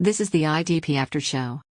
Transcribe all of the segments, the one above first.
This is the IDP After Show.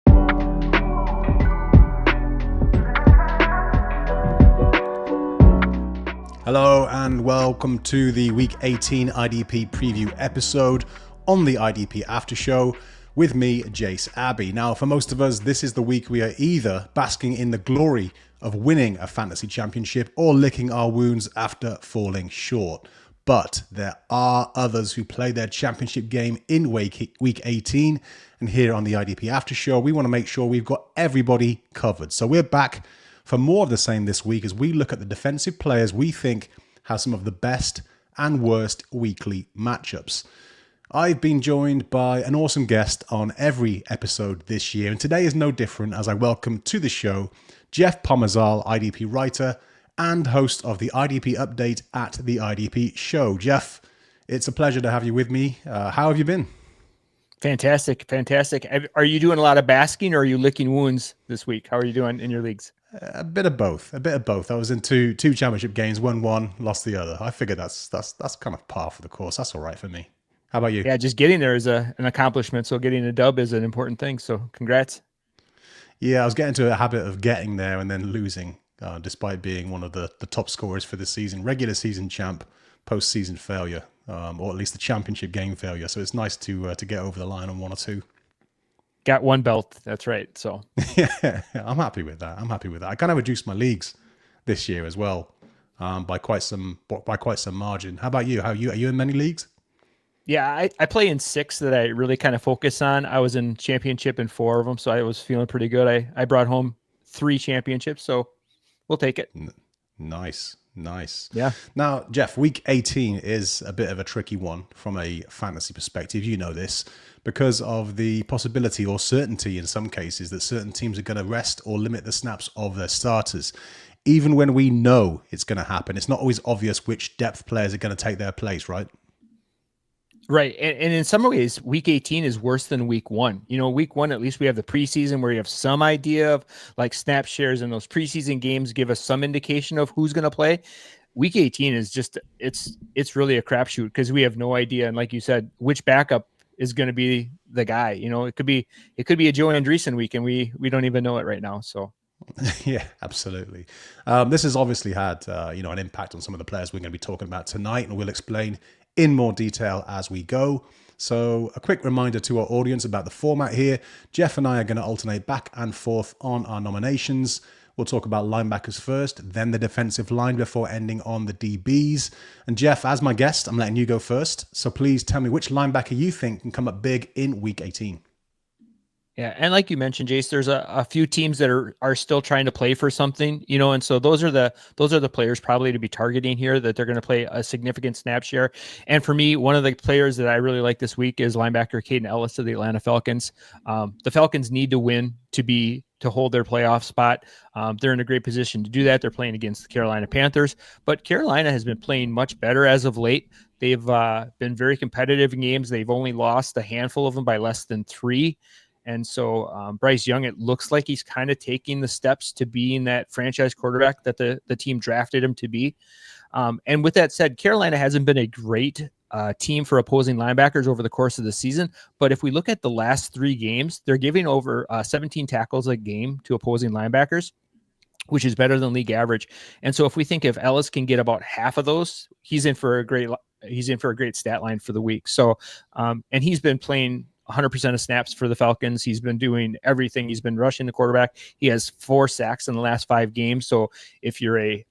Hello and welcome to the Week 18 IDP preview episode on the IDP After Show with me, Jase Abbey. Now, for most of us, this is the week we are either basking in the glory of winning a fantasy championship or licking our wounds after falling short. But there are others who play their championship game in week 18. And here on the IDP After Show, we want to make sure we've got everybody covered. So we're back for more of the same this week as we look at the defensive players we think have some of the best and worst weekly matchups. I've been joined by an awesome guest on every episode this year, and today is no different as I welcome to the show Jeff Pomazal, IDP writer and host of the IDP Update at the IDP Show. Jeff, it's a pleasure to have you with me. How have you been? Fantastic. Are you doing a lot of basking or are you licking wounds this week? How are you doing in your leagues? A bit of both. I was in two championship games, won one, lost the other. I figured that's kind of par for the course. That's all right for me. How about you? Yeah, just getting there is an accomplishment. So getting a dub is an important thing. So congrats. Yeah, I was getting into a habit of getting there and then losing, despite being one of the top scorers for the season, regular season champ, postseason failure, or at least the championship game failure. So it's nice to get over the line on one or two. Got one belt. That's right. So yeah, I'm happy with that. I kind of reduced my leagues this year as well, by quite some margin. How about you? Are you in many leagues? Yeah, I play in 6 that I really kind of focus on. I was in championship in 4 of them, so I was feeling pretty good. I brought home 3 championships, so we'll take it. Nice. Yeah. Now, Jeff, week 18 is a bit of a tricky one from a fantasy perspective. You know this because of the possibility or certainty in some cases that certain teams are going to rest or limit the snaps of their starters. Even when we know it's going to happen, it's not always obvious which depth players are going to take their place, right? Right. And in some ways, week 18 is worse than week 1. You know, week 1, at least we have the preseason where you have some idea of like snap shares, and those preseason games give us some indication of who's going to play. Week 18 is just, it's really a crapshoot because we have no idea. And like you said, which backup is going to be the guy. You know, it could be a Joe Andreessen week, and we don't even know it right now. So. Yeah, absolutely. This has obviously had, an impact on some of the players we're going to be talking about tonight, and we'll explain in more detail as we go. So a quick reminder to our audience about the format here. Jeff and I are going to alternate back and forth on our nominations. We'll talk about linebackers first, then the defensive line before ending on the DBs. And Jeff, as my guest, I'm letting you go first. So please tell me which linebacker you think can come up big in week 18. Yeah, and like you mentioned, Jase, there's a few teams that are still trying to play for something, you know, and so those are the players probably to be targeting here, that they're going to play a significant snap share. And for me, one of the players that I really like this week is linebacker Kaden Elliss of the Atlanta Falcons. The Falcons need to win to hold their playoff spot. They're in a great position to do that. They're playing against the Carolina Panthers, but Carolina has been playing much better as of late. They've been very competitive in games. They've only lost a handful of them by less than 3. And so Bryce Young, it looks like he's kind of taking the steps to being that franchise quarterback that the team drafted him to be. And with that said, Carolina hasn't been a great team for opposing linebackers over the course of the season. But if we look at the last 3 games, they're giving over 17 tackles a game to opposing linebackers, which is better than league average. And so if we think if Ellis can get about half of those, he's in for a great stat line for the week. So, and he's been playing 100% of snaps for the Falcons. He's been doing everything. He's been rushing the quarterback. He has 4 sacks in the last 5 games. So if you're in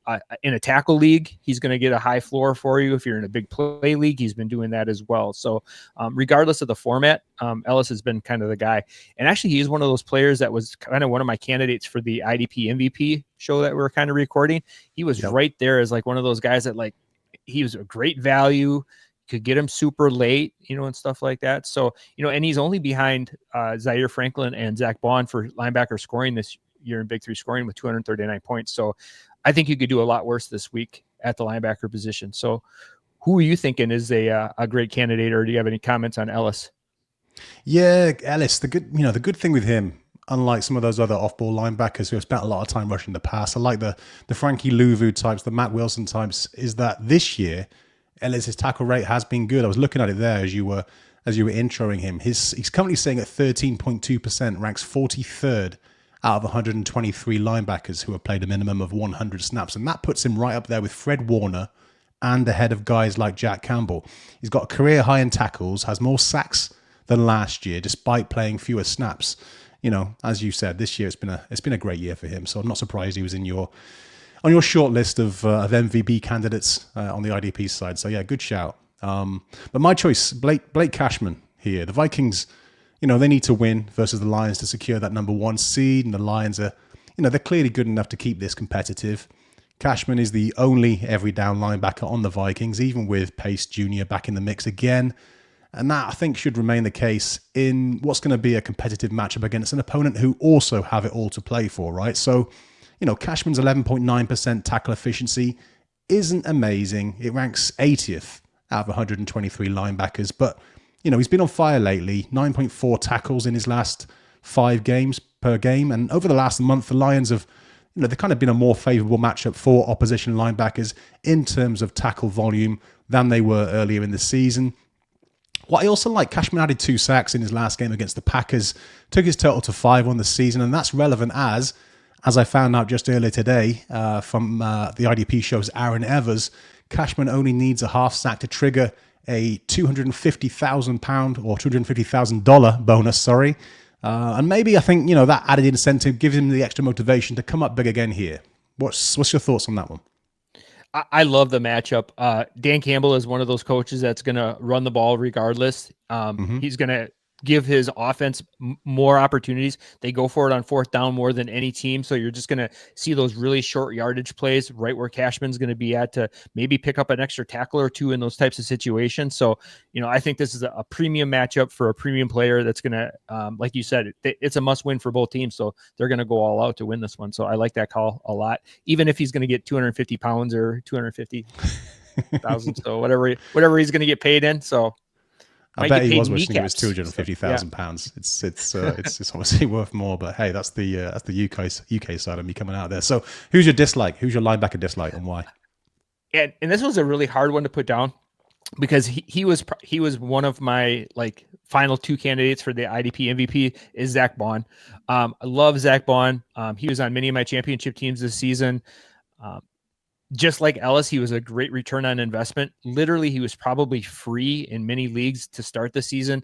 a tackle league, he's going to get a high floor for you. If you're in a big play league, he's been doing that as well. So regardless of the format, Ellis has been kind of the guy. And actually, he's one of those players that was kind of one of my candidates for the IDP MVP show that we were kind of recording. He was right there as like one of those guys that like, he was a great value. Could get him super late, you know, and stuff like that. So, you know, and he's only behind Zaire Franklin and Zack Baun for linebacker scoring this year in Big 3 scoring with 239 points. So I think you could do a lot worse this week at the linebacker position. So who are you thinking is a great candidate, or do you have any comments on Ellis? Yeah, Ellis, the good thing with him, unlike some of those other off-ball linebackers who have spent a lot of time rushing the pass, I like the Frankie Louvu types, the Matt Wilson types, is that this year, Ellis' tackle rate has been good. I was looking at it there as you were as you were introing him. He's currently sitting at 13.2%, ranks 43rd out of 123 linebackers who have played a minimum of 100 snaps. And that puts him right up there with Fred Warner and ahead of guys like Jack Campbell. He's got a career high in tackles, has more sacks than last year, despite playing fewer snaps. As you said, this year it's been a great year for him. So I'm not surprised he was on your short list of MVP candidates on the IDP side. So yeah, good shout. But my choice, Blake Cashman here. The Vikings, they need to win versus the Lions to secure that number 1 seed, and the Lions are, they're clearly good enough to keep this competitive. Cashman is the only every down linebacker on the Vikings, even with Pace Jr. back in the mix again. And that, I think, should remain the case in what's going to be a competitive matchup against an opponent who also have it all to play for, right? So, Cashman's 11.9% tackle efficiency isn't amazing. It ranks 80th out of 123 linebackers, but, he's been on fire lately. 9.4 tackles in his last 5 games per game. And over the last month, the Lions have, they've kind of been a more favorable matchup for opposition linebackers in terms of tackle volume than they were earlier in the season. What I also like, Cashman added 2 sacks in his last game against the Packers, took his total to 5 on the season, and that's relevant as I found out just earlier today from the IDP show's Aaron Evers, Cashman only needs a half sack to trigger a £250,000 or $250,000 bonus, and maybe I think, that added incentive gives him the extra motivation to come up big again here. What's your thoughts on that one? I love the matchup. Dan Campbell is one of those coaches that's going to run the ball regardless. He's going to give his offense more opportunities. They go for it on 4th down more than any team. So you're just going to see those really short yardage plays right where Cashman's going to be at to maybe pick up an extra tackle or 2 in those types of situations. So, I think this is a premium matchup for a premium player that's going to, like you said, it's a must win for both teams. So they're going to go all out to win this one. So I like that call a lot, even if he's going to get 250 pounds or 250,000. So whatever he's going to get paid in. So I bet he was wishing it was 250,000 pounds. It's obviously worth more, but hey, that's the UK side of me coming out there. So who's your dislike? Who's your linebacker dislike, and why? And this was a really hard one to put down because he was one of my final 2 candidates for the IDP MVP is Zack Baun. I love Zack Baun. He was on many of my championship teams this season. Just like Elliss, he was a great return on investment. Literally, he was probably free in many leagues to start the season.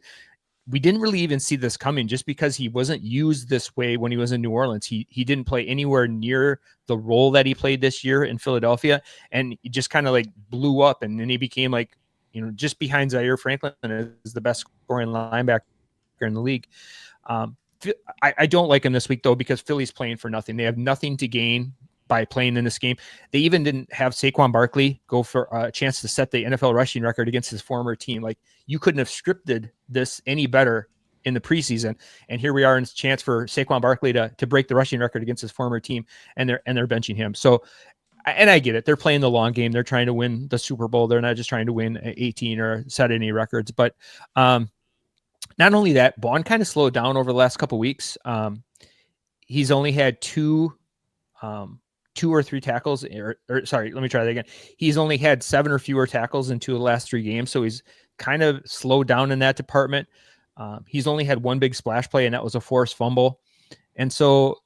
We didn't really even see this coming just because he wasn't used this way when he was in New Orleans. He didn't play anywhere near the role that he played this year in Philadelphia, and he just kind of blew up, and then he became just behind Zaire Franklin as the best scoring linebacker in the league. I don't like him this week, though, because Philly's playing for nothing. They have nothing to gain by playing in this game. They even didn't have Saquon Barkley go for a chance to set the NFL rushing record against his former team. You couldn't have scripted this any better in the preseason. And here we are in a chance for Saquon Barkley to break the rushing record against his former team, and they're benching him. So, and I get it. They're playing the long game. They're trying to win the Super Bowl. They're not just trying to win 18 or set any records. But not only that, Baun kind of slowed down over the last couple of weeks. He's only had 2 or 3 tackles, or sorry, let me try that again. He's only had 7 or fewer tackles in 2 of the last 3 games. So he's kind of slowed down in that department. He's only had 1 big splash play, and that was a forced fumble. And so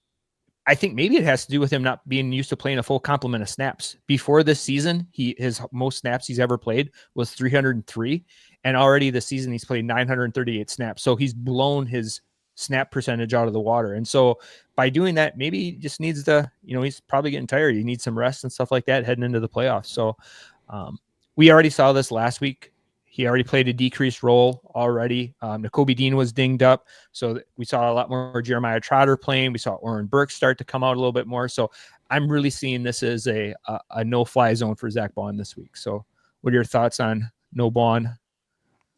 I think maybe it has to do with him not being used to playing a full complement of snaps. Before this season, his most snaps he's ever played was 303. And already this season, he's played 938 snaps. So he's blown his snap percentage out of the water. And so by doing that, maybe he just needs he's probably getting tired. He needs some rest and stuff like that heading into the playoffs. So we already saw this last week. He already played a decreased role already. Nakobe Dean was dinged up. So we saw a lot more Jeremiah Trotter playing. We saw Oren Burks start to come out a little bit more. So I'm really seeing this as a no-fly zone for Zack Baun this week. So what are your thoughts on no Baun?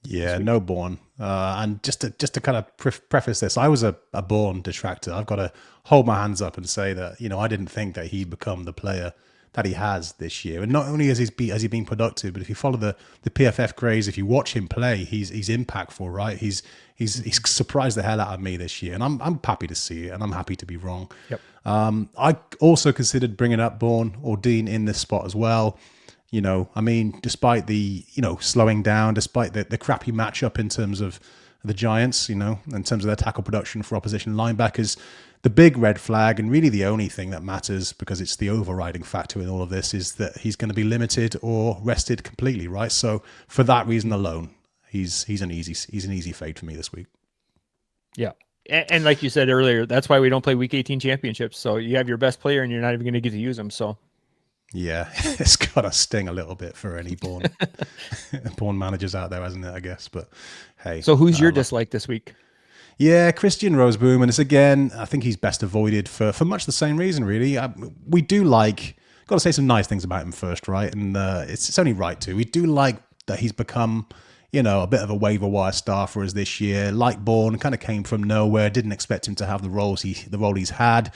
Yeah, no Baun. And just to kind of preface this, I was a Baun detractor. I've got to hold my hands up and say that, I didn't think that he'd become the player that he has this year. And not only has he been productive, but if you follow the PFF grades, if you watch him play, he's impactful, right? He's surprised the hell out of me this year, and I'm happy to see it, and I'm happy to be wrong. Yep. I also considered bringing up Baun or Dean in this spot as well. You know, I mean, despite the, slowing down, despite the crappy matchup in terms of the Giants, in terms of their tackle production for opposition linebackers, the big red flag, and really the only thing that matters, because it's the overriding factor in all of this, is that he's going to be limited or rested completely, right? So for that reason alone, he's an easy fade for me this week. Yeah. And like you said earlier, that's why we don't play Week 18 championships. So you have your best player and you're not even going to get to use them. So yeah, it's got to sting a little bit for any born managers out there, hasn't it, I guess? But hey. So who's your dislike this week? Yeah, Christian Rozeboom, and it's again, I think he's best avoided for much the same reason, really. We do got to say some nice things about him first, right? And it's only right to. We do like that he's become, a bit of a waiver wire star for us this year. Like Baun, kind of came from nowhere. Didn't expect him to have the role he's had.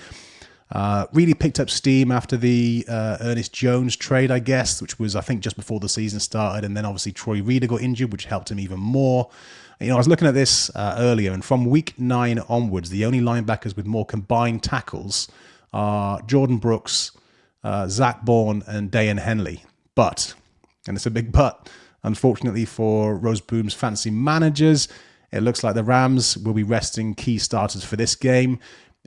Really picked up steam after the Ernest Jones trade, I guess, which was, I think, just before the season started. And then obviously Troy Reader got injured, which helped him even more. I was looking at this earlier, and from week 9 onwards, the only linebackers with more combined tackles are Jordan Brooks, Zack Baun, and Dayan Henley. But, and it's a big but, unfortunately for Rozeboom's fantasy managers, it looks like the Rams will be resting key starters for this game.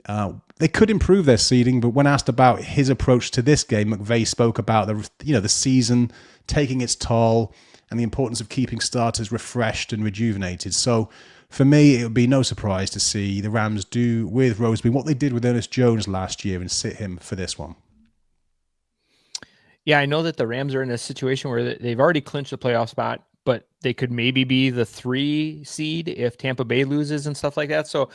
They could improve their seeding, but when asked about his approach to this game, McVay spoke about the season taking its toll and the importance of keeping starters refreshed and rejuvenated. So for me, it would be no surprise to see the Rams do with Rozeboom what they did with Ernest Jones last year and sit him for this one. Yeah, I know that the Rams are in a situation where they've already clinched the playoff spot, but they could maybe be the 3 seed if Tampa Bay loses and stuff like that. So,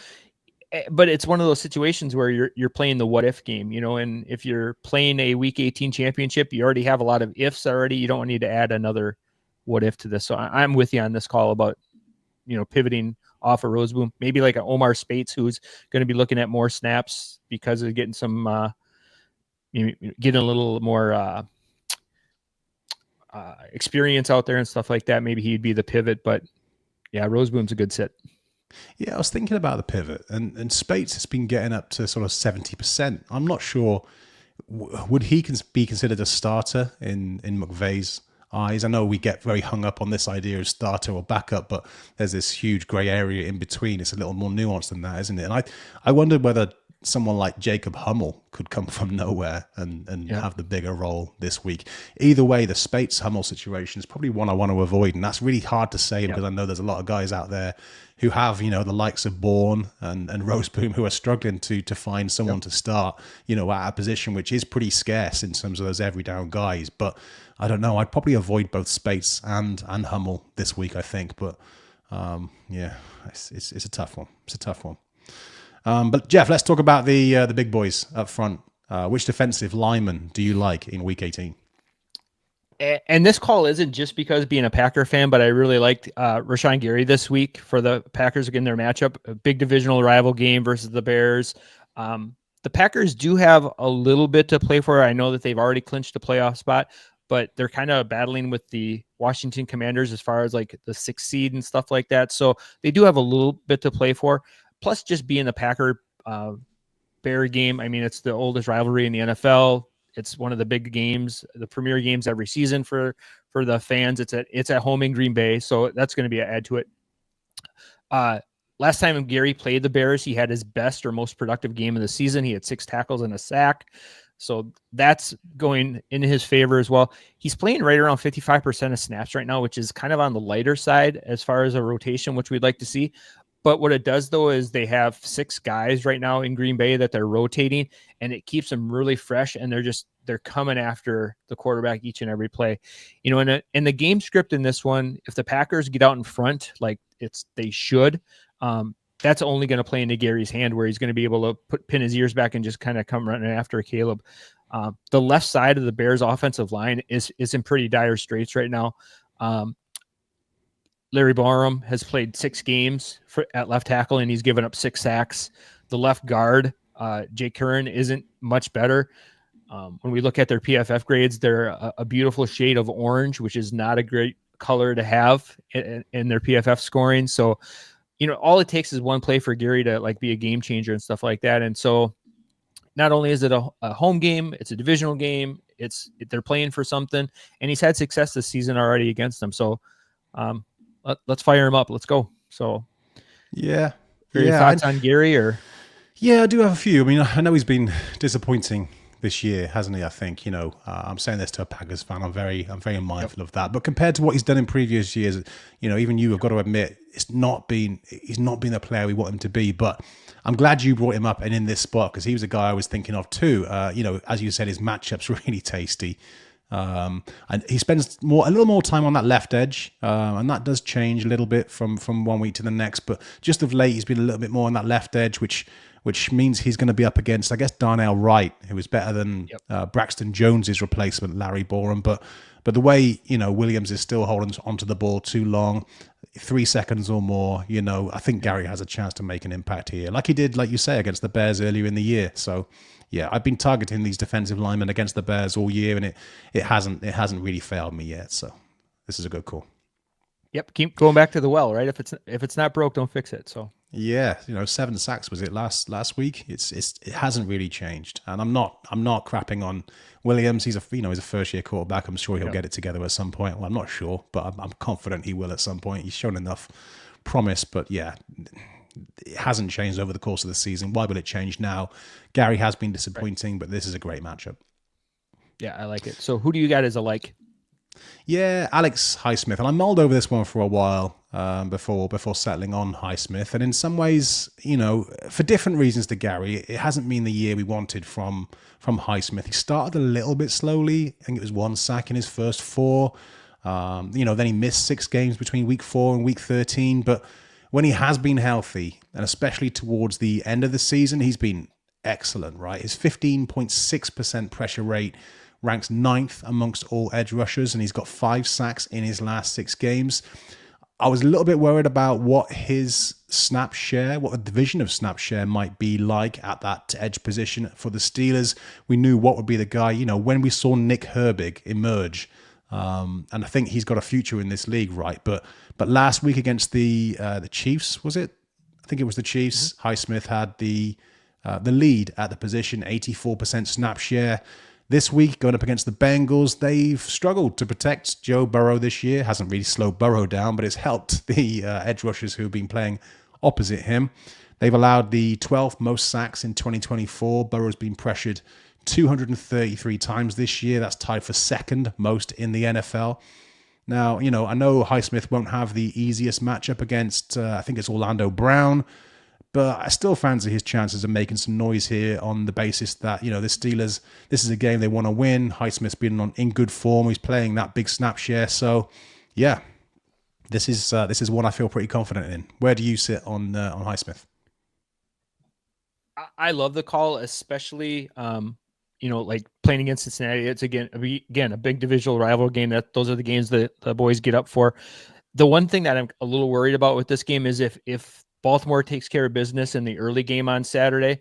but it's one of those situations where you're playing the what if game, and if you're playing a Week 18 championship, you already have a lot of ifs already. You don't need to add another what if to this. So I'm with you on this call about, pivoting off of Rozeboom, maybe like an Omar Spates, who's going to be looking at more snaps because of getting some, getting a little more experience out there and stuff like that. Maybe he'd be the pivot, but yeah, Rozeboom's a good sit. Yeah, I was thinking about the pivot, and Spates has been getting up to sort of 70%. I'm not sure, would he be considered a starter in McVay's eyes? I know we get very hung up on this idea of starter or backup, but there's this huge grey area in between. It's a little more nuanced than that, isn't it? And I wondered whether someone like Jacob Hummel could come from nowhere and have the bigger role this week. Either way, the Spates-Hummel situation is probably one I want to avoid, and that's really hard to say because I know there's a lot of guys out there who have, the likes of Baun and Rozeboom who are struggling to find someone to start, at a position which is pretty scarce in terms of those every down guys. But I don't know. I'd probably avoid both Spates and Hummel this week, I think. But it's a tough one. It's a tough one. But Jeff, let's talk about the big boys up front. Which defensive lineman do you like in Week 18? And this call isn't just because being a Packer fan, but I really liked Rashan Gary this week for the Packers again, their matchup, a big divisional rival game versus the Bears. The Packers do have a little bit to play for. I know that they've already clinched a playoff spot, but they're kind of battling with the Washington Commanders as far as like the 6th seed and stuff like that. So they do have a little bit to play for. Plus, just being the Packer Bear game, I mean, it's the oldest rivalry in the NFL. It's one of the big games, the premier games every season for the fans. It's at home in Green Bay, so that's going to be an add to it. Last time Gary played the Bears, he had his best or most productive game of the season. He had 6 tackles and a sack, so that's going in his favor as well. He's playing right around 55% of snaps right now, which is kind of on the lighter side as far as a rotation, which we'd like to see. But what it does, though, is they have 6 guys right now in Green Bay that they're rotating, and it keeps them really fresh, and they're coming after the quarterback each and every play. In the game script in this one, if the Packers get out in front, like they should, that's only going to play into Gary's hand, where he's going to be able to pin his ears back and just kind of come running after Caleb. The left side of the Bears offensive line is in pretty dire straits right now. Larry Barham has played 6 games at left tackle, and he's given up 6 sacks. The left guard, Jake Curran, isn't much better. When we look at their PFF grades, they're a beautiful shade of orange, which is not a great color to have in their PFF scoring. So, all it takes is one play for Gary to be a game changer and stuff like that. And so not only is it a home game, it's a divisional game. they're playing for something, and he's had success this season already against them. So let's fire him up. Let's go. So yeah. your thoughts on Gary? Or yeah, I do have a few. I mean, I know he's been disappointing this year, hasn't he? I think, I'm saying this to a Packers fan. I'm very mindful of that. But compared to what he's done in previous years, even you have got to admit he's not been the player we want him to be. But I'm glad you brought him up and in this spot, because he was a guy I was thinking of too. As you said, his matchup's really tasty. And he spends a little more time on that left edge, and that does change a little bit from 1 week to the next. But just of late, he's been a little bit more on that left edge, which means he's going to be up against, I guess, Darnell Wright, who is better than Braxton Jones's replacement, Larry Borum. But the way, Williams is still holding onto the ball too long, 3 seconds or more, I think Gary has a chance to make an impact here, like he did, like you say, against the Bears earlier in the year. So, yeah, I've been targeting these defensive linemen against the Bears all year, and it hasn't really failed me yet. So this is a good call. Yep, keep going back to the well, right? If it's not broke, don't fix it. So yeah, 7 sacks was it last week? It hasn't really changed, and I'm not crapping on Williams. He's a first year quarterback. I'm sure he'll get it together at some point. Well, I'm not sure, but I'm confident he will at some point. He's shown enough promise, but yeah, it hasn't changed over the course of the season. Why will it change now? Gary has been disappointing, but this is a great matchup. Yeah, I like it. So who do you got as a like? Yeah, Alex Highsmith. And I mulled over this one for a while before settling on Highsmith. And in some ways, for different reasons to Gary, it hasn't been the year we wanted from Highsmith. He started a little bit slowly. I think it was 1 sack in his first 4. Then he missed 6 games between week 4 and week 13. But when he has been healthy, and especially towards the end of the season, he's been excellent, right? His 15.6% pressure rate ranks 9th amongst all edge rushers, and he's got 5 sacks in his last 6 games. I was a little bit worried about what his snap share, what the division of snap share might be like at that edge position for the Steelers. We knew what would be the guy, when we saw Nick Herbig emerge, and I think he's got a future in this league, right? But last week against the Chiefs, was it? I think it was the Chiefs. Highsmith had the lead at the position, 84% snap share. This week, going up against the Bengals, they've struggled to protect Joe Burrow this year. Hasn't really slowed Burrow down, but it's helped the edge rushers who have been playing opposite him. They've allowed the 12th most sacks in 2024. Burrow's been pressured 233 times this year. That's tied for 2nd most in the NFL. Now, I know Highsmith won't have the easiest matchup against, I think it's Orlando Brown, but I still fancy his chances of making some noise here on the basis that, the Steelers, this is a game they want to win. Highsmith's been in good form. He's playing that big snap share. So, yeah, this is one I feel pretty confident in. Where do you sit on Highsmith? I love the call, especially, like playing against Cincinnati. It's again a big divisional rival game. Those are the games that the boys get up for. The one thing that I'm a little worried about with this game is if Baltimore takes care of business in the early game on Saturday,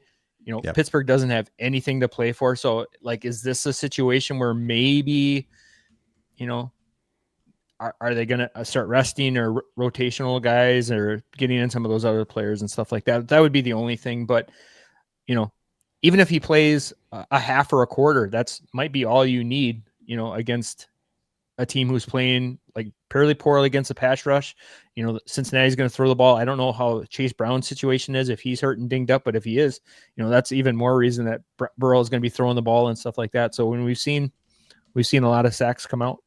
Pittsburgh doesn't have anything to play for. So, is this a situation where maybe, are they going to start resting or rotational guys or getting in some of those other players and stuff like that? That would be the only thing. But, even if he plays a half or a quarter, that's might be all you need, against a team who's playing fairly poorly against the pass rush. Cincinnati's going to throw the ball. I don't know how Chase Brown's situation is, if he's hurt and dinged up, but if he is, that's even more reason that Burrow is going to be throwing the ball and stuff like that. So when we've seen a lot of sacks come out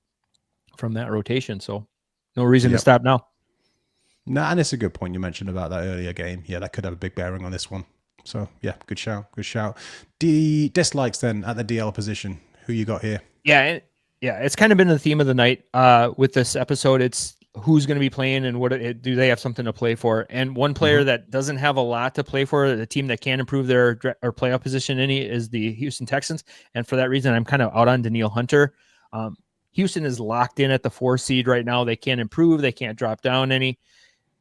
from that rotation. So no reason to stop now. No, and it's a good point you mentioned about that earlier game. Yeah, that could have a big bearing on this one. So yeah, good shout. The dislikes then at the DL position. Who you got here? Yeah, it's kind of been the theme of the night with this episode. It's who's going to be playing and do they have something to play for? And one player that doesn't have a lot to play for, the team that can improve their or playoff position is the Houston Texans. And for that reason, I'm kind of out on Danielle Hunter. Houston is locked in at the 4 seed right now. They can't improve. They can't drop down any.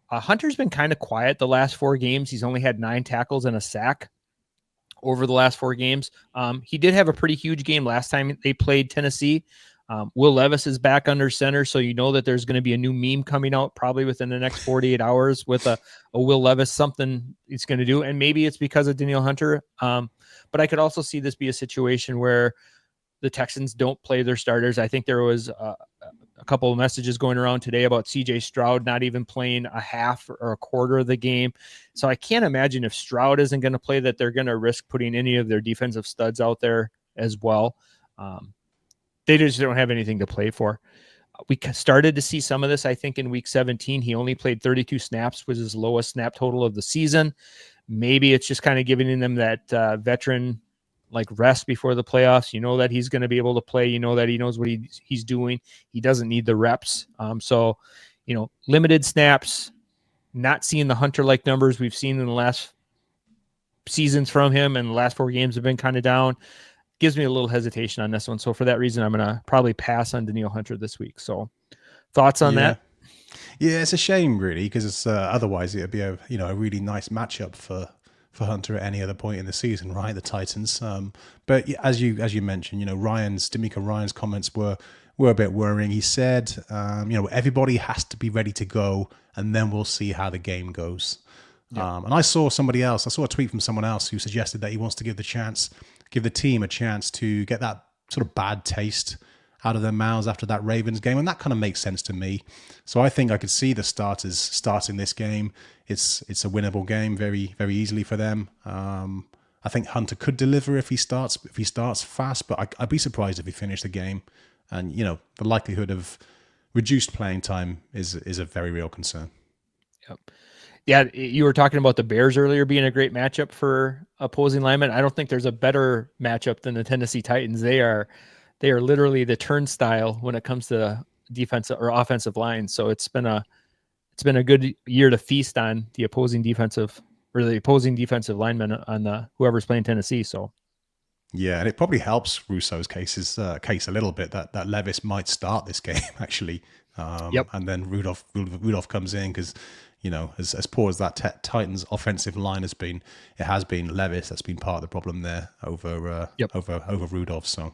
Hunter's been kind of quiet the last 4 games. He's only had 9 tackles and a sack over the last 4 games. He did have a pretty huge game last time they played Tennessee. Will Levis is back under center, so that there's going to be a new meme coming out probably within the next 48 hours with a Will Levis, something he's going to do. And maybe it's because of Danielle Hunter. But I could also see this be a situation where the Texans don't play their starters. I think there was a couple of messages going around today about CJ Stroud not even playing a half or a quarter of the game. So I can't imagine if Stroud isn't going to play that they're going to risk putting any of their defensive studs out there as well. They just don't have anything to play for. We started to see some of this, I think, in week 17. He only played 32 snaps, was his lowest snap total of the season. Maybe it's just kind of giving them that veteran like rest before the playoffs. You know that he's going to be able to play. You know that he knows what he's doing. He doesn't need the reps. So, limited snaps, not seeing the Hunter-like numbers we've seen in the last seasons from him, and the last 4 games have been kind of down. Gives me a little hesitation on this one. So for that reason, I'm going to probably pass on Danielle Hunter this week. So thoughts on that? Yeah, it's a shame really, because it's otherwise it'd be a really nice matchup for Hunter at any other point in the season, right? The Titans. But as you mentioned, D'Amico Ryan's comments were a bit worrying. He said, everybody has to be ready to go, and then we'll see how the game goes. Yep. And I saw a tweet from someone else who suggested that he wants to give the team a chance to get that sort of bad taste out of their mouths after that Ravens game. And that kind of makes sense to me. So I think I could see the starters starting this game. It's a winnable game very, very easily for them. I think Hunter could deliver if he starts fast, but I'd be surprised if he finished the game. And, the likelihood of reduced playing time is a very real concern. Yep. Yeah, you were talking about the Bears earlier being a great matchup for opposing linemen. I don't think there's a better matchup than the Tennessee Titans. They are literally the turnstile when it comes to defensive or offensive line. So it's been a good year to feast on the opposing defensive linemen on whoever's playing Tennessee. So yeah, and it probably helps Rousseau's case a little bit that Levis might start this game actually. Yep. And then Rudolph comes in because, as poor as that Titans offensive line has been, it has been Levis that's been part of the problem there over Rudolph. So,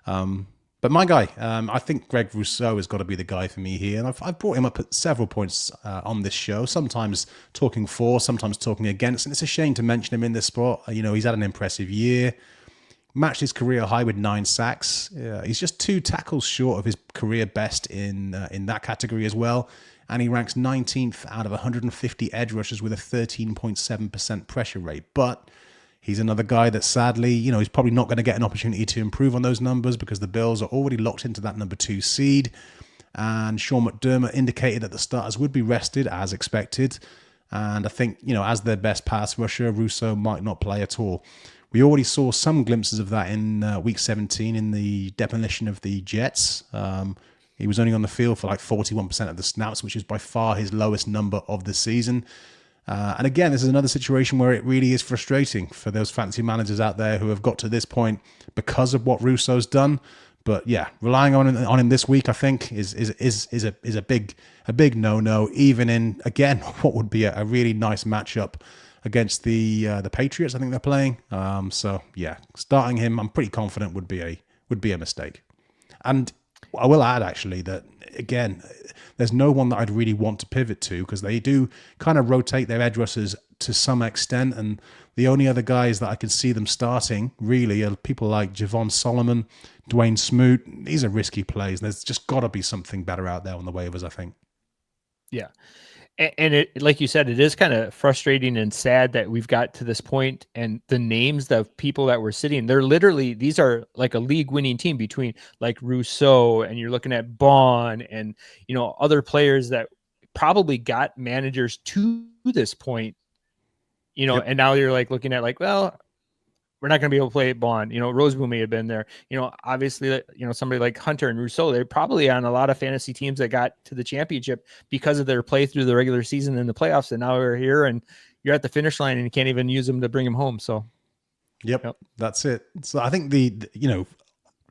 but my guy, I think Greg Rousseau has got to be the guy for me here, and I've brought him up at several points on this show. Sometimes talking for, sometimes talking against, and it's a shame to mention him in this spot. He's had an impressive year. Matched his career high with 9 sacks. He's just 2 tackles short of his career best in that category as well. And he ranks 19th out of 150 edge rushers with a 13.7% pressure rate. But he's another guy that sadly, he's probably not going to get an opportunity to improve on those numbers because the Bills are already locked into that number 2 seed. And Sean McDermott indicated that the starters would be rested as expected. And I think, as their best pass rusher, Rousseau might not play at all. We already saw some glimpses of that in week 17 in the demolition of the Jets. He was only on the field for like 41% of the snaps, which is by far his lowest number of the season. And again, this is another situation where it really is frustrating for those fantasy managers out there who have got to this point because of what Rousseau's done. But yeah, relying on him this week, I think, is a big no-no, even in, again, what would be a really nice matchup against the Patriots. I think they're playing. So yeah, starting him, I'm pretty confident would be a mistake. And I will add actually that again, there's no one that I'd really want to pivot to because they do kind of rotate their edge rushers to some extent, and the only other guys that I can see them starting really are people like Javon Solomon, Dwayne Smoot. These are risky plays. There's just got to be something better out there on the waivers, I think. Yeah. And it, like you said, it is kind of frustrating and sad that we've got to this point, and the names of people that were sitting, these are like a league winning team between like Rousseau, and you're looking at Baun and, other players that probably got managers to this point, yep. And now you're like looking at like, well, we're not going to be able to play Baun. Rozeboom may have been there. Obviously, somebody like Hunter and Rousseau, they're probably on a lot of fantasy teams that got to the championship because of their play through the regular season and the playoffs. And now we're here and you're at the finish line and you can't even use them to bring them home. So, yep. That's it. So I think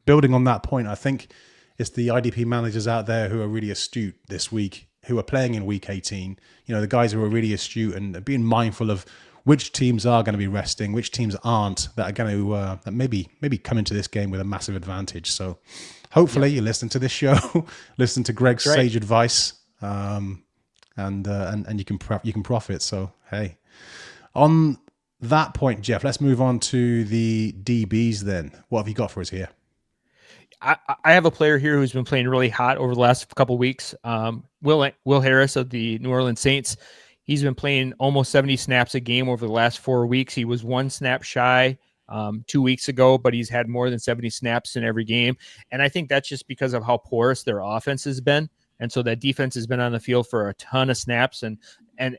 building on that point, I think it's the IDP managers out there who are really astute this week, who are playing in week 18. The guys who are really astute and being mindful of which teams are going to be resting, which teams aren't, that are going to that maybe come into this game with a massive advantage. So hopefully you listen to this show, listen to Greg's sage advice, and you can profit. So hey, on that point, Jeff, let's move on to the DBs then. What have you got for us here? I have a player here who's been playing really hot over the last couple of weeks. Will Harris of the New Orleans Saints. He's been playing almost 70 snaps a game over the last 4 weeks. He was 1 snap shy 2 weeks ago, but he's had more than 70 snaps in every game. And I think that's just because of how porous their offense has been. And so that defense has been on the field for a ton of snaps. And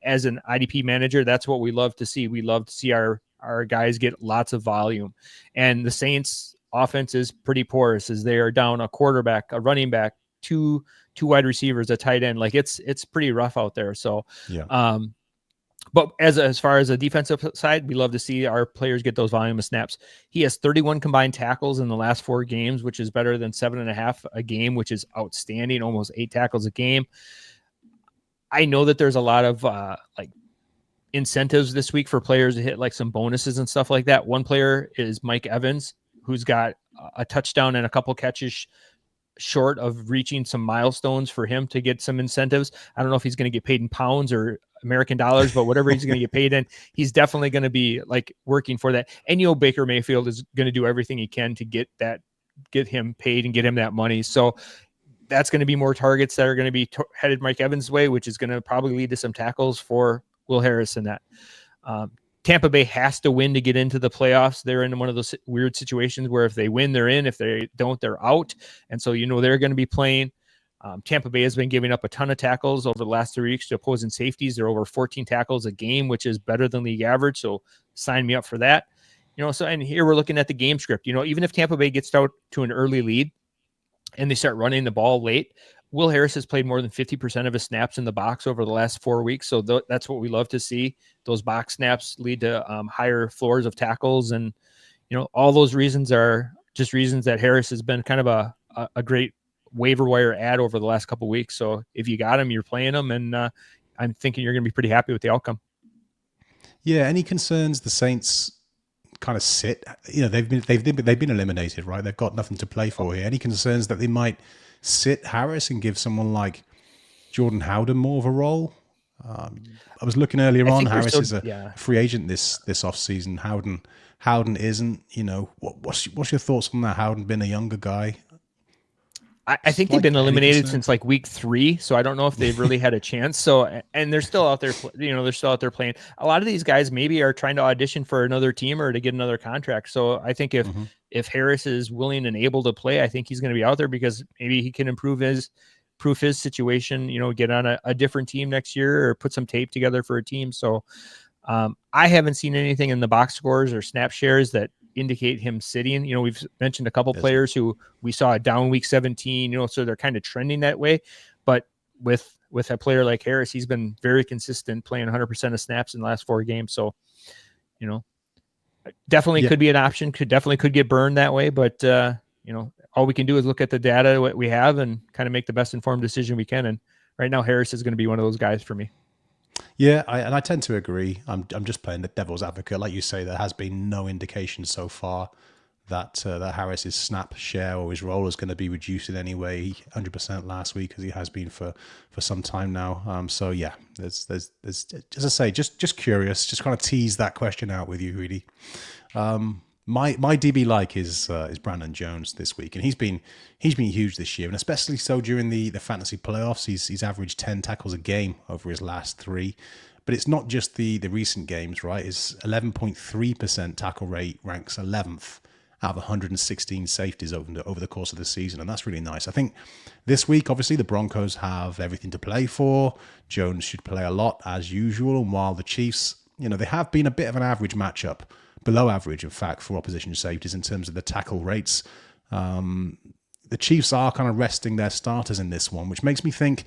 as an IDP manager, that's what we love to see. We love to see our guys get lots of volume. And the Saints offense is pretty porous as they are down a quarterback, a running back, two wide receivers, a tight end. Like it's pretty rough out there. So, yeah. But as far as a defensive side, we love to see our players get those volume of snaps. He has 31 combined tackles in the last 4 games, which is better than 7.5 a game, which is outstanding, almost 8 tackles a game. I know that there's a lot of like incentives this week for players to hit like some bonuses and stuff like that. One player is Mike Evans, who's got a touchdown and a couple catches short of reaching some milestones for him to get some incentives. I don't know if he's going to get paid in pounds or American dollars, but whatever he's going to get paid in, he's definitely going to be like working for that. And Baker Mayfield is going to do everything he can to get him paid and get him that money. So that's going to be more targets that are going to be headed Mike Evans' way, which is going to probably lead to some tackles for Will Harris in that. Tampa Bay has to win to get into the playoffs. They're in one of those weird situations where if they win, they're in. If they don't, they're out. And so, they're going to be playing. Tampa Bay has been giving up a ton of tackles over the last 3 weeks to opposing safeties. They're over 14 tackles a game, which is better than league average. So sign me up for that. And here we're looking at the game script. Even if Tampa Bay gets out to an early lead and they start running the ball late, Will Harris has played more than 50% of his snaps in the box over the last 4 weeks. So that's what we love to see. Those box snaps lead to higher floors of tackles. And, all those reasons are just reasons that Harris has been kind of a great waiver wire ad over the last couple of weeks. So if you got him, you're playing him. And I'm thinking you're going to be pretty happy with the outcome. Yeah. Any concerns the Saints kind of sit? They've been eliminated, right? They've got nothing to play for here. Any concerns that they might sit Harris and give someone like Jordan Howden more of a role? I was looking earlier on. Harris is a free agent this offseason. Howden isn't. What's your thoughts on that? Howden been a younger guy. I think they've been eliminated since like week 3, so I don't know if they've really had a chance. So, and they're still out there, they're still out there playing. A lot of these guys maybe are trying to audition for another team or to get another contract. So I think if Harris is willing and able to play, I think he's going to be out there because maybe he can improve his situation, get on a different team next year or put some tape together for a team. So I haven't seen anything in the box scores or snap shares that indicate him sitting. We've mentioned a couple players who we saw a down week 17, so they're kind of trending that way. But with a player like Harris, he's been very consistent, playing 100% of snaps in the last 4 games. So, definitely could be an option. Could get burned that way. But, all we can do is look at the data, what we have, and kind of make the best informed decision we can. And right now, Harris is going to be one of those guys for me. Yeah, I tend to agree. I'm just playing the devil's advocate. Like you say, there has been no indication so far that Harris's snap share or his role is going to be reduced in any way. 100% last week, as he has been for some time now. So yeah, there's as I say, just curious, just kind of tease that question out with you, really. My DB like is Brandon Jones this week, and he's been huge this year, and especially so during the fantasy playoffs. He's averaged 10 tackles a game over his last 3. But it's not just the recent games, right? His 11.3% tackle rate ranks 11th out of 116 safeties over the course of the season, and that's really nice. I think this week, obviously, the Broncos have everything to play for. Jones should play a lot as usual, and while the Chiefs, they have been a bit of an average matchup, below average, in fact, for opposition safeties in terms of the tackle rates. The Chiefs are kind of resting their starters in this one, which makes me think,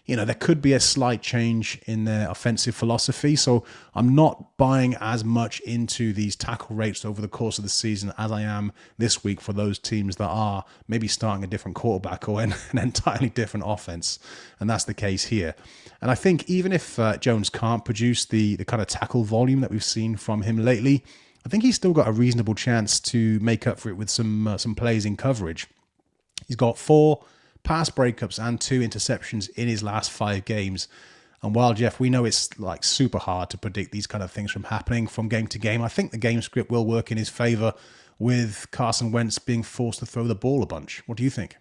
there could be a slight change in their offensive philosophy. So I'm not buying as much into these tackle rates over the course of the season as I am this week for those teams that are maybe starting a different quarterback or an entirely different offense. And that's the case here. And I think even if Jones can't produce the kind of tackle volume that we've seen from him lately, I think he's still got a reasonable chance to make up for it with some plays in coverage. He's got 4 pass breakups and 2 interceptions in his last 5 games. And while, Jeff, we know it's like super hard to predict these kind of things from happening from game to game, I think the game script will work in his favor with Carson Wentz being forced to throw the ball a bunch. What do you think?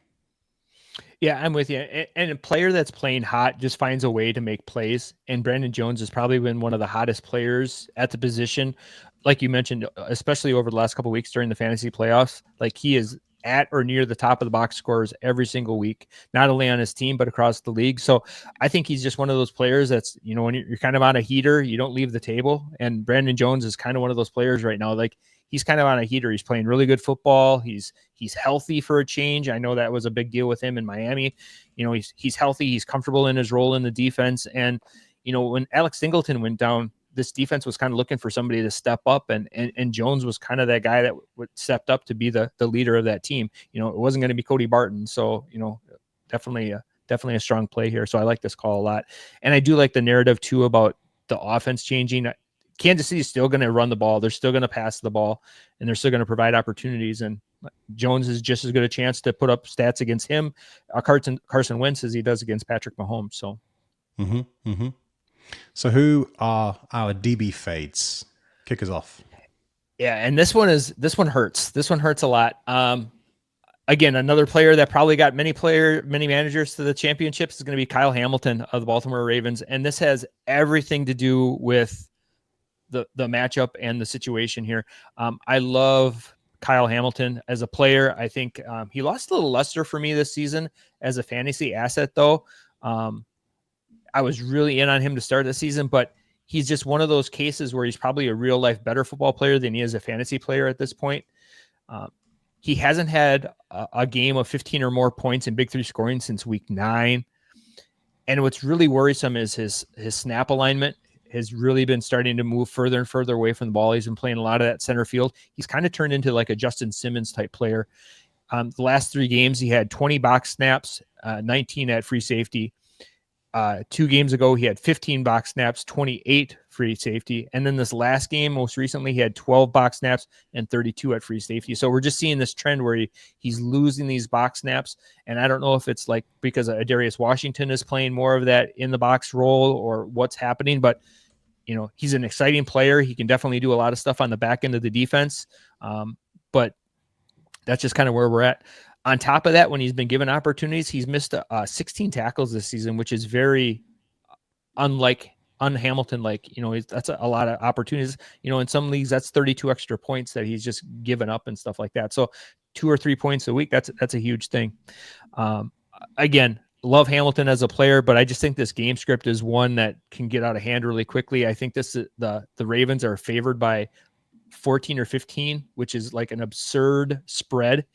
Yeah, I'm with you. And a player that's playing hot just finds a way to make plays. And Brandon Jones has probably been one of the hottest players at the position. Like you mentioned, especially over the last couple of weeks during the fantasy playoffs, like he is at or near the top of the box scores every single week, not only on his team, but across the league. So I think he's just one of those players that's, when you're kind of on a heater, you don't leave the table. And Brandon Jones is kind of one of those players right now. Like he's kind of on a heater. He's playing really good football. He's healthy for a change. I know that was a big deal with him in Miami. He's healthy. He's comfortable in his role in the defense. And, when Alex Singleton went down, this defense was kind of looking for somebody to step up, and Jones was kind of that guy that stepped up to be the leader of that team. It wasn't going to be Cody Barton. So, definitely a strong play here. So I like this call a lot. And I do like the narrative too about the offense changing. Kansas City is still going to run the ball. They're still going to pass the ball, and they're still going to provide opportunities. And Jones is just as good a chance to put up stats against him, Carson Wentz, as he does against Patrick Mahomes. So, So who are our DB fades? Kick us off. Yeah, and this one hurts. This one hurts a lot. Again, another player that probably got many managers to the championships is going to be Kyle Hamilton of the Baltimore Ravens, and this has everything to do with the matchup and the situation here. I love Kyle Hamilton as a player. I think he lost a little luster for me this season as a fantasy asset, though. I was really in on him to start the season, but he's just one of those cases where he's probably a real life better football player than he is a fantasy player at this point. He hasn't had a game of 15 or more points in Big Three scoring since week 9. And what's really worrisome is his snap alignment has really been starting to move further and further away from the ball. He's been playing a lot of that center field. He's kind of turned into like a Justin Simmons type player. The last 3 games, he had 20 box snaps, 19 at free safety. 2 games ago, he had 15 box snaps, 28 free safety. And then this last game, most recently, he had 12 box snaps and 32 at free safety. So we're just seeing this trend where he's losing these box snaps. And I don't know if it's like because Darius Washington is playing more of that in the box role or what's happening, but he's an exciting player. He can definitely do a lot of stuff on the back end of the defense. But that's just kind of where we're at. On top of that, when he's been given opportunities, he's missed 16 tackles this season, which is very un-Hamilton-like. That's a lot of opportunities. In some leagues, that's 32 extra points that he's just given up and stuff like that. So 2 or 3 points a week, that's a huge thing. Again, love Hamilton as a player, but I just think this game script is one that can get out of hand really quickly. I think the Ravens are favored by 14 or 15, which is like an absurd spread.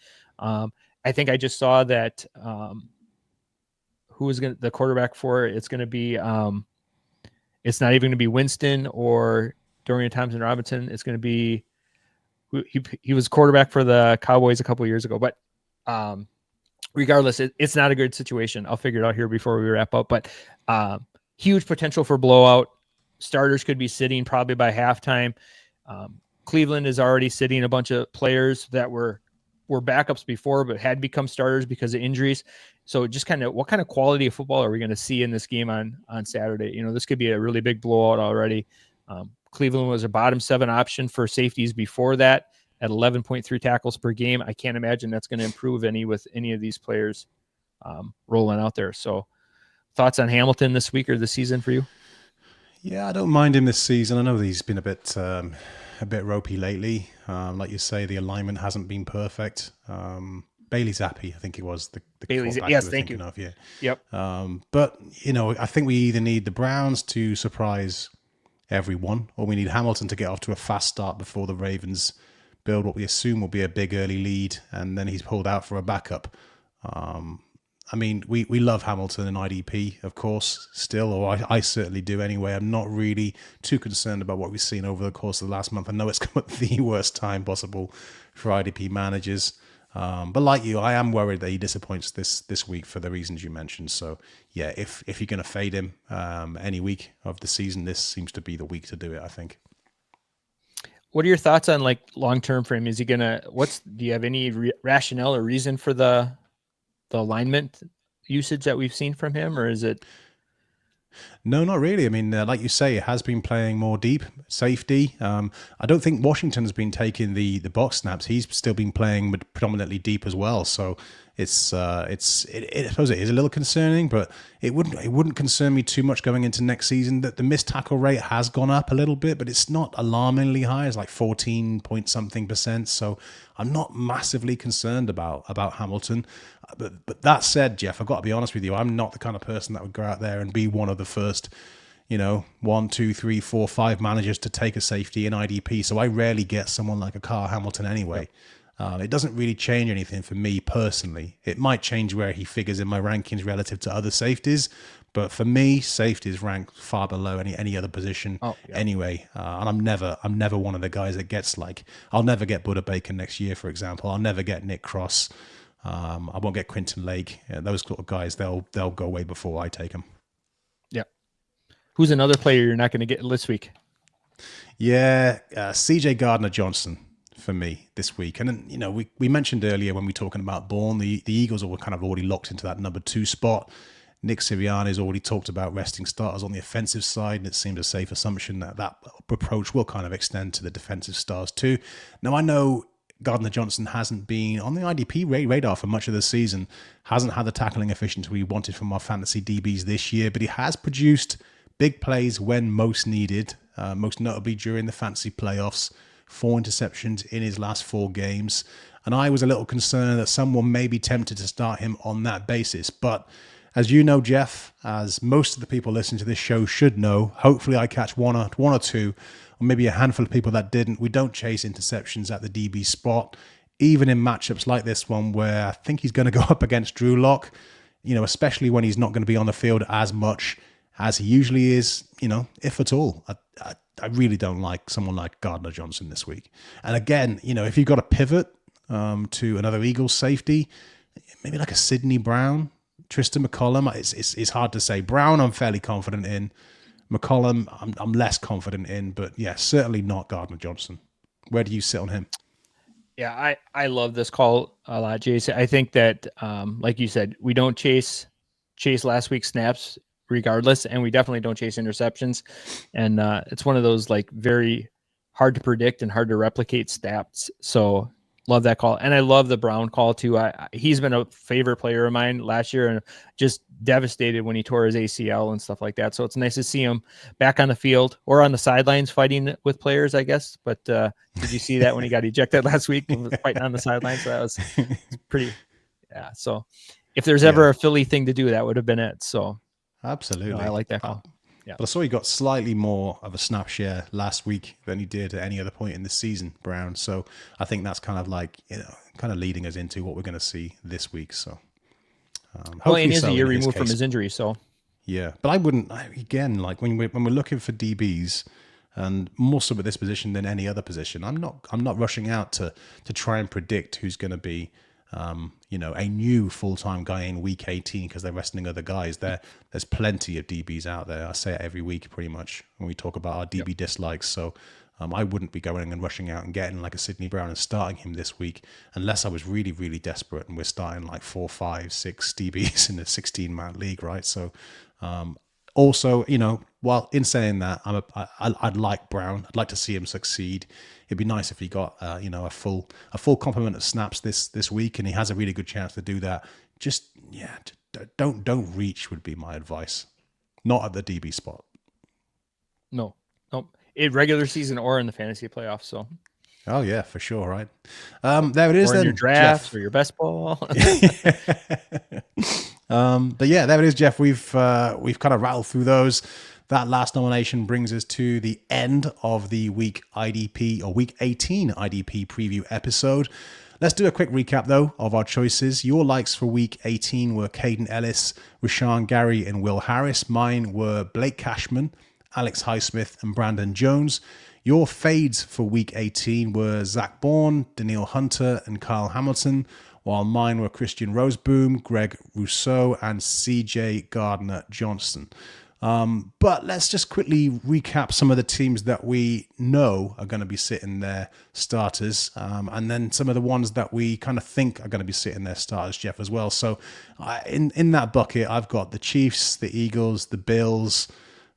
I think I just saw that who is going the quarterback for it? It's going to be it's not even going to be Winston or Dorian Thompson-Robinson. It's going to be he was quarterback for the Cowboys a couple of years ago, but regardless, it's not a good situation. I'll figure it out here before we wrap up, but huge potential for blowout. Starters could be sitting probably by halftime. Cleveland is already sitting a bunch of players that were backups before, but had become starters because of injuries. So just kind of what kind of quality of football are we going to see in this game on Saturday? This could be a really big blowout already. Cleveland was a bottom 7 option for safeties before that at 11.3 tackles per game. I can't imagine that's going to improve with any of these players rolling out there. So thoughts on Hamilton this week or this season for you? Yeah, I don't mind him this season. I know he's been a bit ropey lately. Like you say, the alignment hasn't been perfect. Bailey Zappi, I think it was the Bailey. Yes, thank you. Of, yeah. Yep. But I think we either need the Browns to surprise everyone, or we need Hamilton to get off to a fast start before the Ravens build what we assume will be a big early lead, and then he's pulled out for a backup. I mean, we love Hamilton and IDP, of course, still, or I certainly do anyway. I'm not really too concerned about what we've seen over the course of the last month. I know it's come at the worst time possible for IDP managers. But like you, I am worried that he disappoints this week for the reasons you mentioned. So, yeah, if you're going to fade him any week of the season, this seems to be the week to do it, I think. What are your thoughts on long-term for him? Is he going to, do you have any rationale or reason for the alignment usage that we've seen from him, or is it? No, not really. I mean, like you say, it has been playing more deep safety. I don't think Washington's been taking the box snaps. He's still been playing predominantly deep as well. So I suppose it is a little concerning, but it wouldn't concern me too much going into next season. That the missed tackle rate has gone up a little bit, but it's not alarmingly high. It's like 14 point something percent. So I'm not massively concerned about Hamilton. But that said, Jeff, I've got to be honest with you. I'm not the kind of person that would go out there and be one of the first, 1, 2, 3, 4, 5 managers to take a safety in IDP. So I rarely get someone like a Carl Hamilton anyway. It doesn't really change anything for me personally. It might change where he figures in my rankings relative to other safeties, but for me, safety is ranked far below any other position anyway. And I'm never one of the guys that gets like, I'll never get Buddha Baker next year, for example. I'll never get Nick Cross. I won't get Quinton Lake. Those sort of guys, they'll go way before I take them. Yeah. Who's another player you're not going to get this week? Yeah, CJ Gardner-Johnson for me this week. And then, we mentioned earlier when we were talking about Baun, the Eagles were kind of already locked into that number 2 spot. Nick Sirianni's already talked about resting starters on the offensive side, and it seemed a safe assumption that approach will kind of extend to the defensive stars too. Now, I know Gardner-Johnson hasn't been on the IDP radar for much of the season, hasn't had the tackling efficiency we wanted from our fantasy DBs this year, but he has produced big plays when most needed, most notably during the fantasy playoffs, 4 interceptions in his last 4 games. And I was a little concerned that someone may be tempted to start him on that basis. But as you know, Jeff, as most of the people listening to this show should know, hopefully I catch one or two, or maybe a handful of people that didn't. We don't chase interceptions at the DB spot, even in matchups like this one where I think he's going to go up against Drew Lock, especially when he's not going to be on the field as much as he usually is, if at all. I really don't like someone like Gardner-Johnson this week. And again, if you've got a pivot to another Eagles safety, maybe like a Sidney Brown, Tristan McCollum, it's hard to say. Brown, I'm fairly confident in. McCollum, I'm less confident in, but yeah, certainly not Gardner-Johnson. Where do you sit on him? Yeah, I love this call a lot, Jase. I think that, like you said, we don't chase last week's snaps regardless, and we definitely don't chase interceptions. And it's one of those like very hard to predict and hard to replicate stats. So love that call. And I love the Brown call too. He's been a favorite player of mine last year and just devastated when he tore his ACL and stuff like that. So it's nice to see him back on the field or on the sidelines fighting with players, I guess. But did you see that when he got ejected last week and was fighting on the sidelines? So that was pretty, yeah. So if there's ever a Philly thing to do, that would have been it. So absolutely. I like that call. Yeah. But I saw he got slightly more of a snap share last week than he did at any other point in the season, Brown. So I think that's kind of like, kind of leading us into what we're going to see this week. So, well, and he's a year removed from his injury. So, yeah, but I wouldn't, again, like when we're looking for DBs and more so at this position than any other position, I'm not rushing out to try and predict who's going to be, a new full-time guy in week 18 because they're resting other guys. There's plenty of DBs out there. I say it every week pretty much when we talk about our DB dislikes. So I wouldn't be going and rushing out and getting like a Sidney Brown and starting him this week unless I was really, really desperate and we're starting like 4, 5, 6 DBs in a 16-man league, right? So also, while in saying that, I'd like Brown. I'd like to see him succeed. It'd be nice if he got a full complement of snaps this week, and he has a really good chance to do that. Just don't reach would be my advice. Not at the DB spot. No, in regular season or in the fantasy playoffs. So. Oh yeah, for sure, right? There it is. Or then your draft Jeff. or your best ball. But yeah, there it is, Jeff. We've kind of rattled through those. That last nomination brings us to the end of the week 18 IDP preview episode. Let's do a quick recap, though, of our choices. Your likes for week 18 were Kaden Elliss, Rashan Gary, and Will Harris. Mine were Blake Cashman, Alex Highsmith, and Brandon Jones. Your fades for week 18 were Zack Baun, Danielle Hunter, and Kyle Hamilton, while mine were Christian Rozeboom, Greg Rousseau, and CJ Gardner-Johnson. But let's just quickly recap some of the teams that we know are going to be sitting their starters, and then some of the ones that we kind of think are going to be sitting their starters, Jeff, as well. So in that bucket, I've got the Chiefs, the Eagles, the Bills,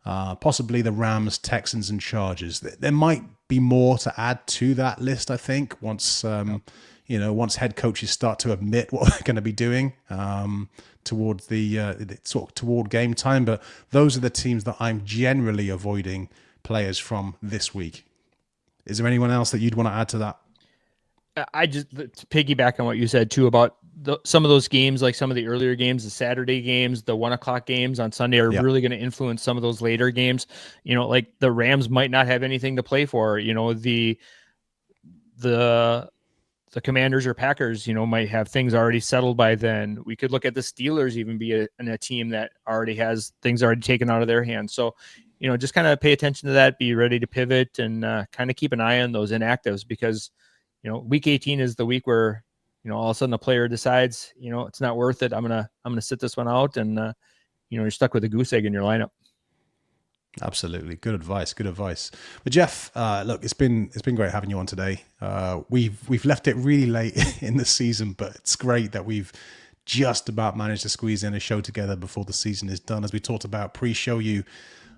possibly the Rams, Texans, and Chargers. There might be more to add to that list, I think, once once head coaches start to admit what they're going to be doing towards toward game time. But those are the teams that I'm generally avoiding players from this week. Is there anyone else that you'd want to add to that? I just, to piggyback on what you said too about some of those games, like some of the earlier games, the Saturday games, the 1 o'clock games on Sunday are really going to influence some of those later games. Like the Rams might not have anything to play for. The Commanders or Packers, might have things already settled by then. We could look at the Steelers even be a team that already has things already taken out of their hands. So, just kind of pay attention to that, be ready to pivot, and kind of keep an eye on those inactives, because, week 18 is the week where, all of a sudden a player decides, it's not worth it. I'm going to sit this one out, and, you're stuck with a goose egg in your lineup. Absolutely. Good advice. Good advice. But Jeff, look, it's been great having you on today. We've left it really late in the season, but it's great that we've just about managed to squeeze in a show together before the season is done. As we talked about pre-show, you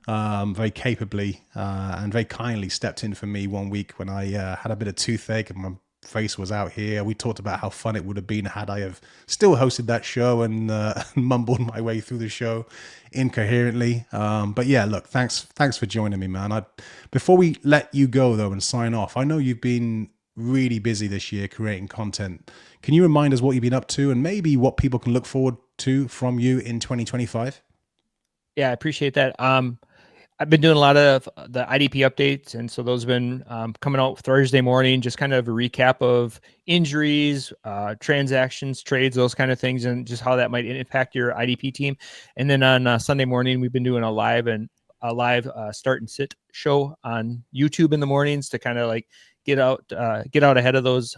very capably and very kindly stepped in for me one week when I had a bit of toothache and my face was out here. We talked about how fun it would have been had I have still hosted that show and mumbled my way through the show incoherently. But yeah, look, thanks for joining me, man. Before we let you go though and sign off, I know you've been really busy this year creating content. Can you remind us what you've been up to and maybe what people can look forward to from you in 2025? Yeah, I appreciate that. I've been doing a lot of the IDP updates, and so those have been coming out Thursday morning, just kind of a recap of injuries, transactions, trades, those kind of things, and just how that might impact your IDP team. And then on Sunday morning, we've been doing a live start and sit show on YouTube in the mornings to kind of like get out ahead of those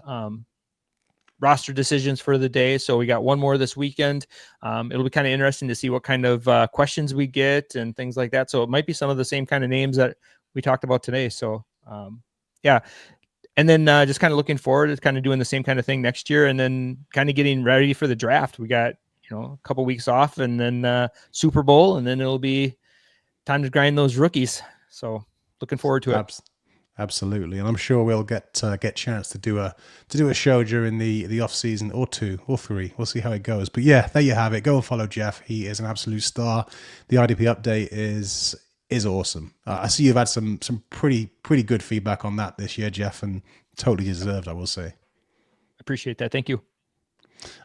roster decisions for the day. So we got one more this weekend. It'll be kind of interesting to see what kind of questions we get and things like that. So it might be some of the same kind of names that we talked about today. So yeah. And then just kind of looking forward to kind of doing the same kind of thing next year, and then kind of getting ready for the draft. We got, a couple weeks off, and then Super Bowl, and then it'll be time to grind those rookies. So looking forward to it. Absolutely, and I'm sure we'll get chance to do a show during the off season, or 2 or 3. We'll see how it goes. But yeah, there you have it. Go and follow Jeff. He is an absolute star. The IDP update is awesome. I see you've had some pretty good feedback on that this year, Jeff, and totally deserved, I will say. Appreciate that. Thank you.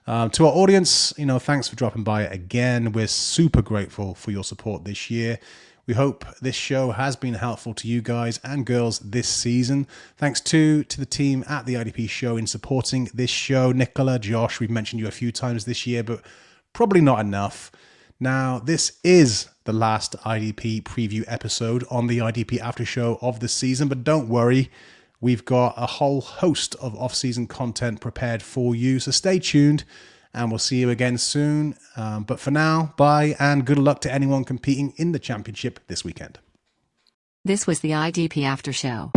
To our audience, thanks for dropping by again. We're super grateful for your support this year. We hope this show has been helpful to you guys and girls this season. Thanks to the team at the IDP Show in supporting this show. Nicola, Josh, we've mentioned you a few times this year, but probably not enough. Now, this is the last IDP preview episode on the IDP After Show of the season, but don't worry, we've got a whole host of off-season content prepared for you, so stay tuned. And we'll see you again soon. But for now, bye, and good luck to anyone competing in the championship this weekend. This was the IDP After Show.